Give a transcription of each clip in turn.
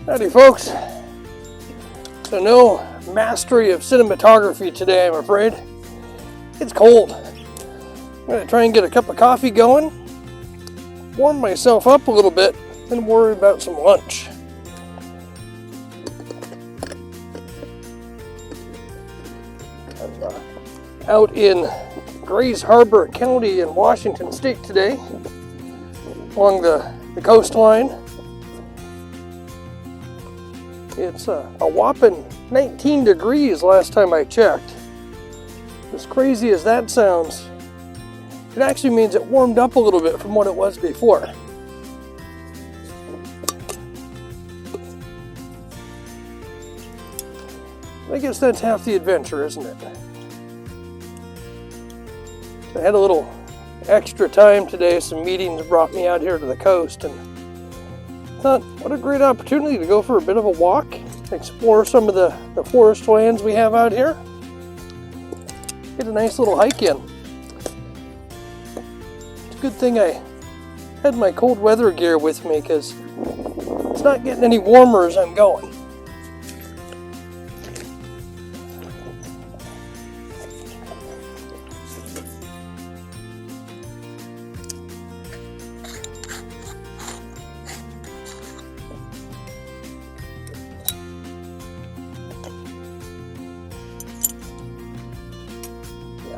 Howdy folks. So no mastery of cinematography today, I'm afraid. It's cold. I'm going to try and get a cup of coffee going, warm myself up a little bit, and worry about some lunch. I'm out in Grays Harbor County in Washington State today, along the coastline. It's a whopping 19 degrees last time I checked. As crazy as that sounds, it actually means it warmed up a little bit from what it was before. I guess that's half the adventure, isn't it? I had a little extra time today. Some meetings brought me out here to the coast, and thought, what a great opportunity to go for a bit of a walk, explore some of the forest lands we have out here. Get a nice little hike in. It's a good thing I had my cold weather gear with me, because it's not getting any warmer as I'm going.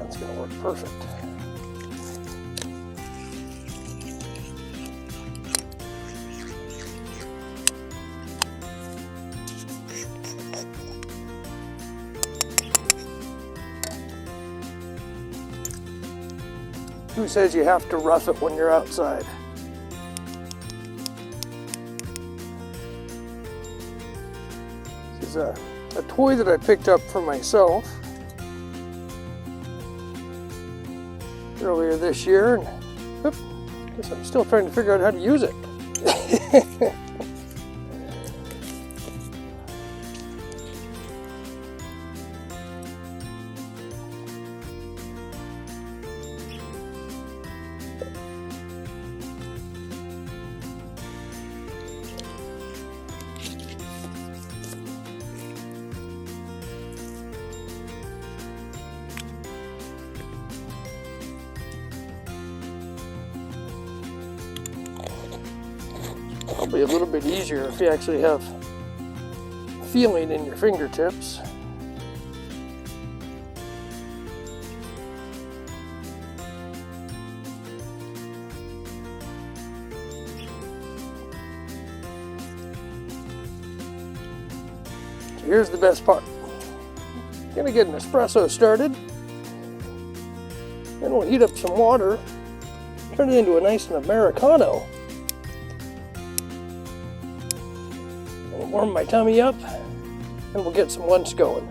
It's going to work perfect. Who says you have to rough it when you're outside? This is a toy that I picked up for myself earlier this year, and guess I'm still trying to figure out how to use it. Probably a little bit easier if you actually have feeling in your fingertips. So here's the best part. Gonna get an espresso started. Then we'll heat up some water, turn it into a nice Americano. Warm my tummy up, and we'll get some lunch going.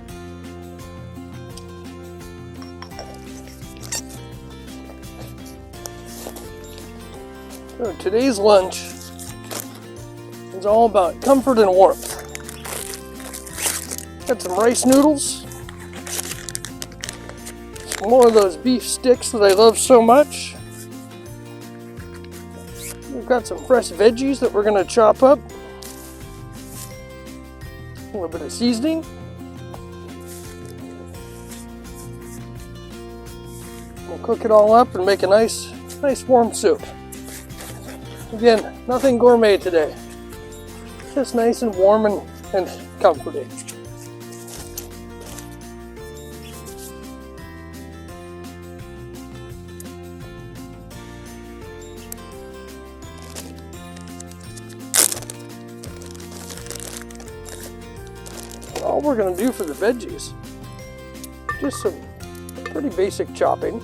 So today's lunch is all about comfort and warmth. Got some rice noodles, some more of those beef sticks that I love so much. We've got some fresh veggies that we're going to chop up. A little bit of seasoning. We'll cook it all up and make a nice warm soup. Again, nothing gourmet today. Just nice and warm and comforting. All we're going to do for the veggies, just some pretty basic chopping.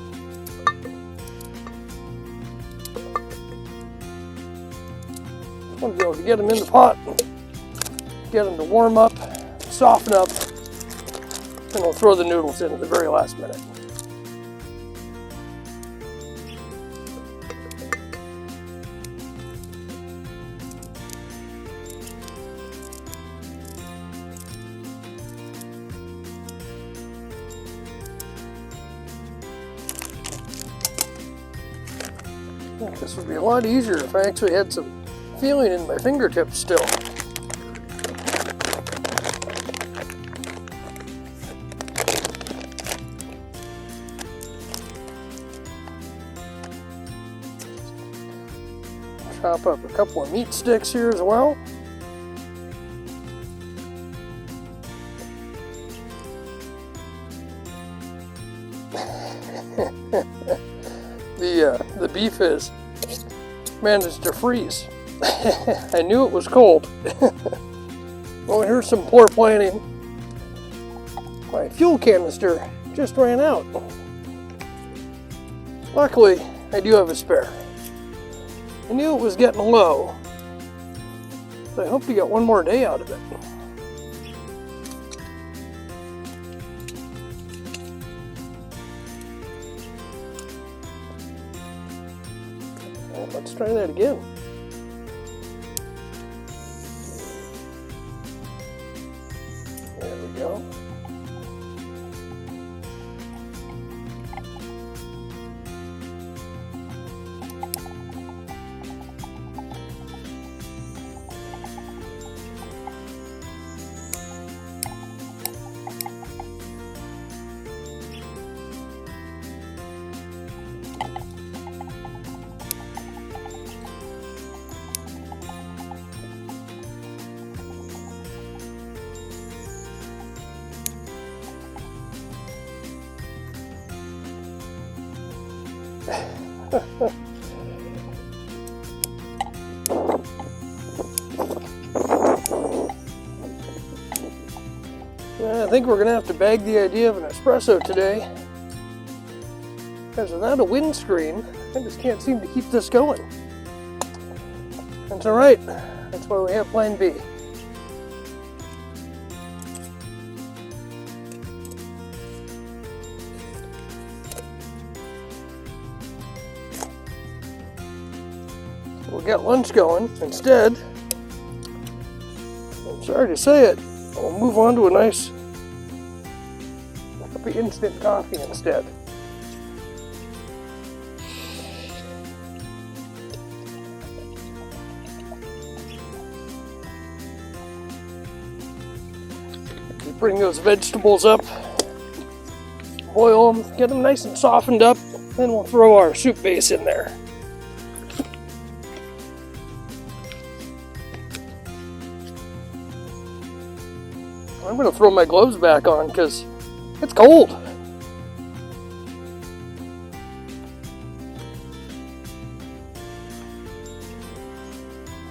I want to be able to get them in the pot, get them to warm up, soften up, and we'll throw the noodles in at the very last minute. This would be a lot easier if I actually had some feeling in my fingertips still. Chop up a couple of meat sticks here as well. The beef has managed to freeze. I knew it was cold. Well, here's some poor planning. My fuel canister just ran out. Luckily, I do have a spare. I knew it was getting low, but I hope to get one more day out of it. Let's try that again. There we go. I think we're going to have to bag the idea of an espresso today, because without a windscreen, I just can't seem to keep this going. That's alright, that's why we have plan B. We'll get lunch going instead. I'm sorry to say it, we'll move on to a nice cup of instant coffee instead. You bring those vegetables up, boil them, get them nice and softened up, then we'll throw our soup base in there. I'm going to throw my gloves back on because it's cold.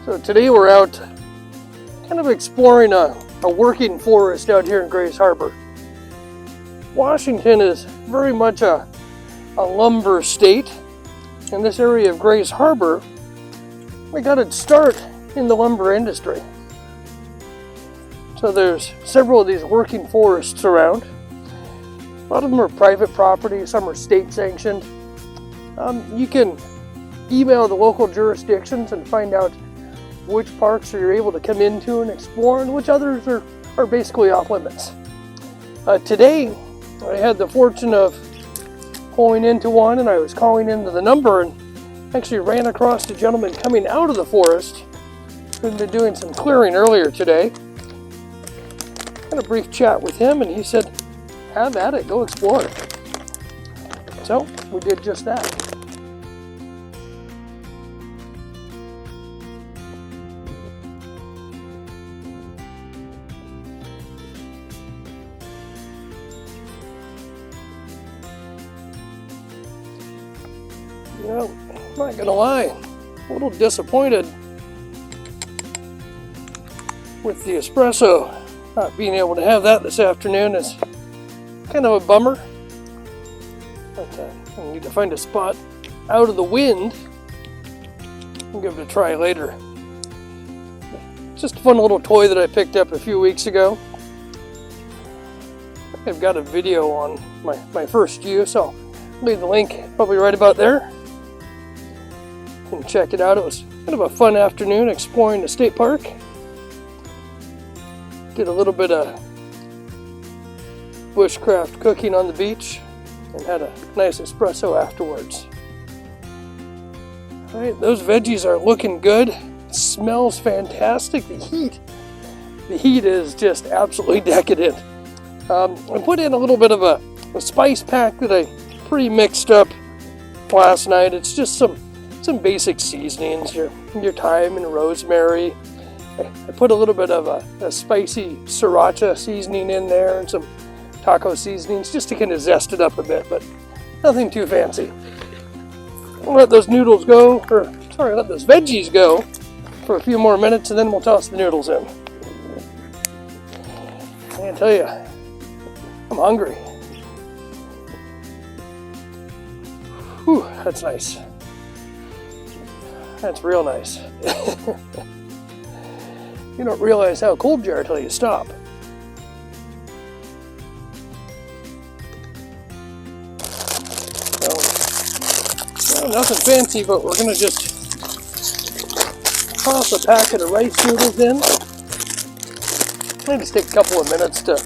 So today we're out kind of exploring a working forest out here in Grays Harbor. Washington is very much a lumber state. In this area of Grays Harbor, we got its start in the lumber industry. So there's several of these working forests around. A lot of them are private property, some are state sanctioned. You can email the local jurisdictions and find out which parks you're able to come into and explore and which others are basically off limits. Today, I had the fortune of pulling into one, and I was calling into the number and actually ran across a gentleman coming out of the forest who'd been doing some clearing earlier today. Had a brief chat with him, and he said, have at it, go explore it. So we did just that. You know, I'm not gonna lie, a little disappointed with the espresso. Not being able to have that this afternoon is kind of a bummer. But I need to find a spot out of the wind and give it a try later. Just a fun little toy that I picked up a few weeks ago. I've got a video on my first use. I'll leave the link probably right about there. You can check it out. It was kind of a fun afternoon exploring the state park. Did a little bit of bushcraft cooking on the beach and had a nice espresso afterwards. All right, those veggies are looking good. It smells fantastic. The heat is just absolutely decadent. I put in a little bit of a spice pack that I pre-mixed up last night. It's just some some basic seasonings, your thyme and rosemary. I put a little bit of a spicy sriracha seasoning in there and some taco seasonings just to kind of zest it up a bit, but nothing too fancy. We'll let those noodles go, or sorry, let those veggies go for a few more minutes, and then we'll toss the noodles in. I gotta tell you, I'm hungry. Whew, that's nice. That's real nice. You don't realize how cold you are until you stop. Well, nothing fancy, but we're gonna just toss a packet of rice noodles in. Maybe just take a couple of minutes to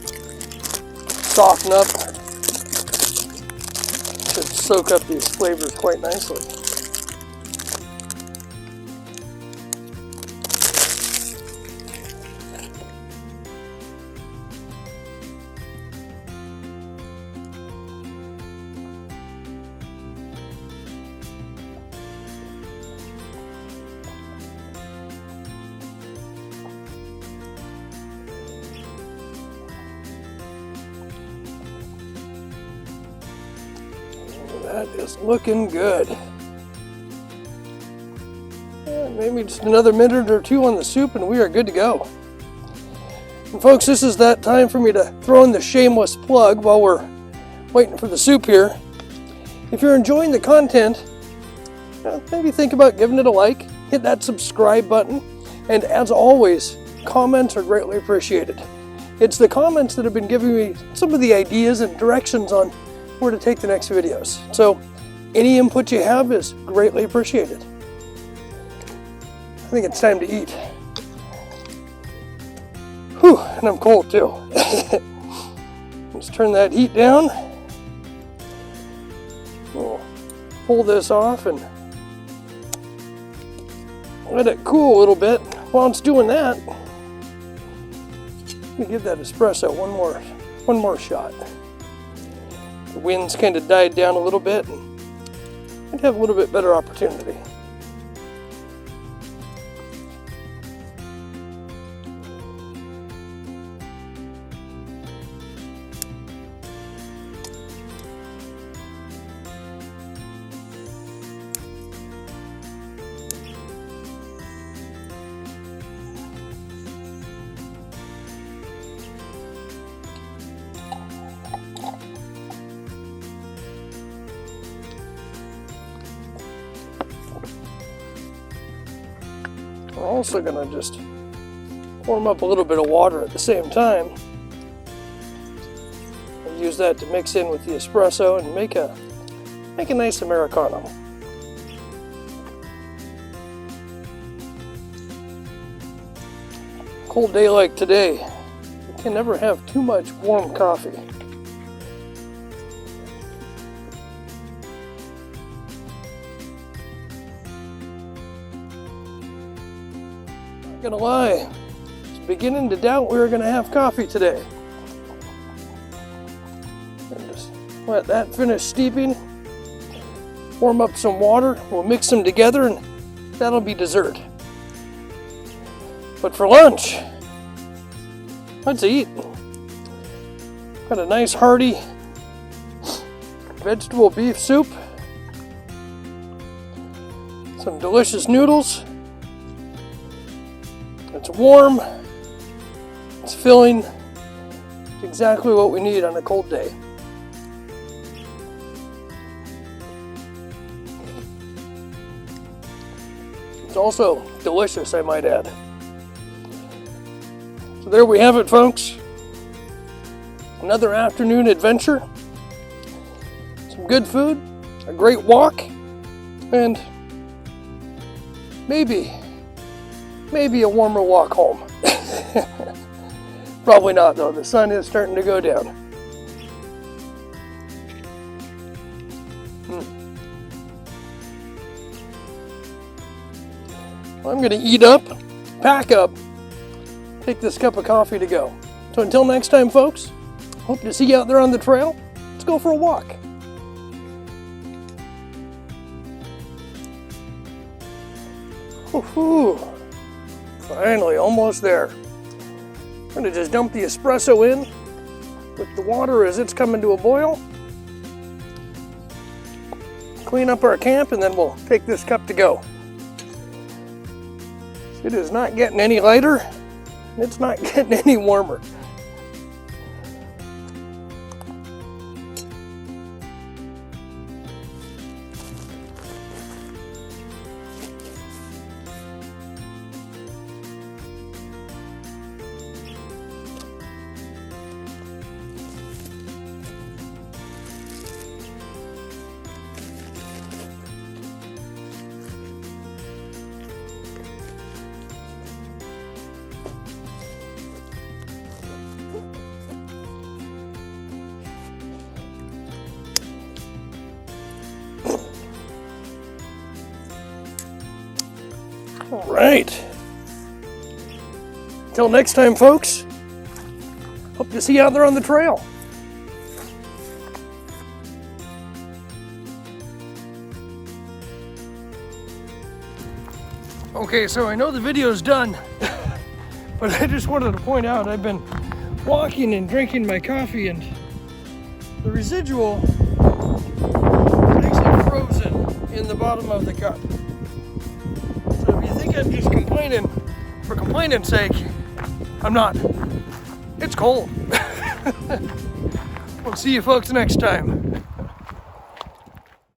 soften up. Should soak up these flavors quite nicely. That is looking good. Maybe just another minute or two on the soup and we are good to go. And folks, this is that time for me to throw in the shameless plug while we're waiting for the soup here. If you're enjoying the content, maybe think about giving it a like, hit that subscribe button, and as always, comments are greatly appreciated. It's the comments that have been giving me some of the ideas and directions on where to take the next videos. So any input you have is greatly appreciated. I think it's time to eat. Whew, and I'm cold too. Let's turn that heat down. We'll pull this off and let it cool a little bit. While it's doing that, let me give that espresso one more shot. The wind's kind of died down a little bit, and I'd have a little bit better opportunity. We're also going to just warm up a little bit of water at the same time. And use that to mix in with the espresso and make a nice Americano. Cold day like today, you can never have too much warm coffee. Gonna lie, I was beginning to doubt we were gonna have coffee today. And just let that finish steeping, warm up some water, we'll mix them together and that'll be dessert. But for lunch, let's eat. Got a nice hearty vegetable beef soup, some delicious noodles. It's warm, it's filling, it's exactly what we need on a cold day. It's also delicious, I might add. So there we have it, folks. Another afternoon adventure. Some good food, a great walk, and maybe a warmer walk home. Probably not though, the sun is starting to go down. Well, I'm gonna eat up, pack up, take this cup of coffee to go. So until next time, folks, hope to see you out there on the trail. Let's go for a walk. Woohoo! Finally, almost there. I'm gonna just dump the espresso in with the water as it's coming to a boil. Clean up our camp, and then we'll take this cup to go. It is not getting any lighter. It's not getting any warmer. All right. Until next time, folks. Hope to see you out there on the trail. Okay, so I know the video's done, but I just wanted to point out I've been walking and drinking my coffee, and the residual is actually frozen in the bottom of the cup. So if you think I'm just complaining for complaining's sake, I'm not. It's cold. We'll see you folks next time.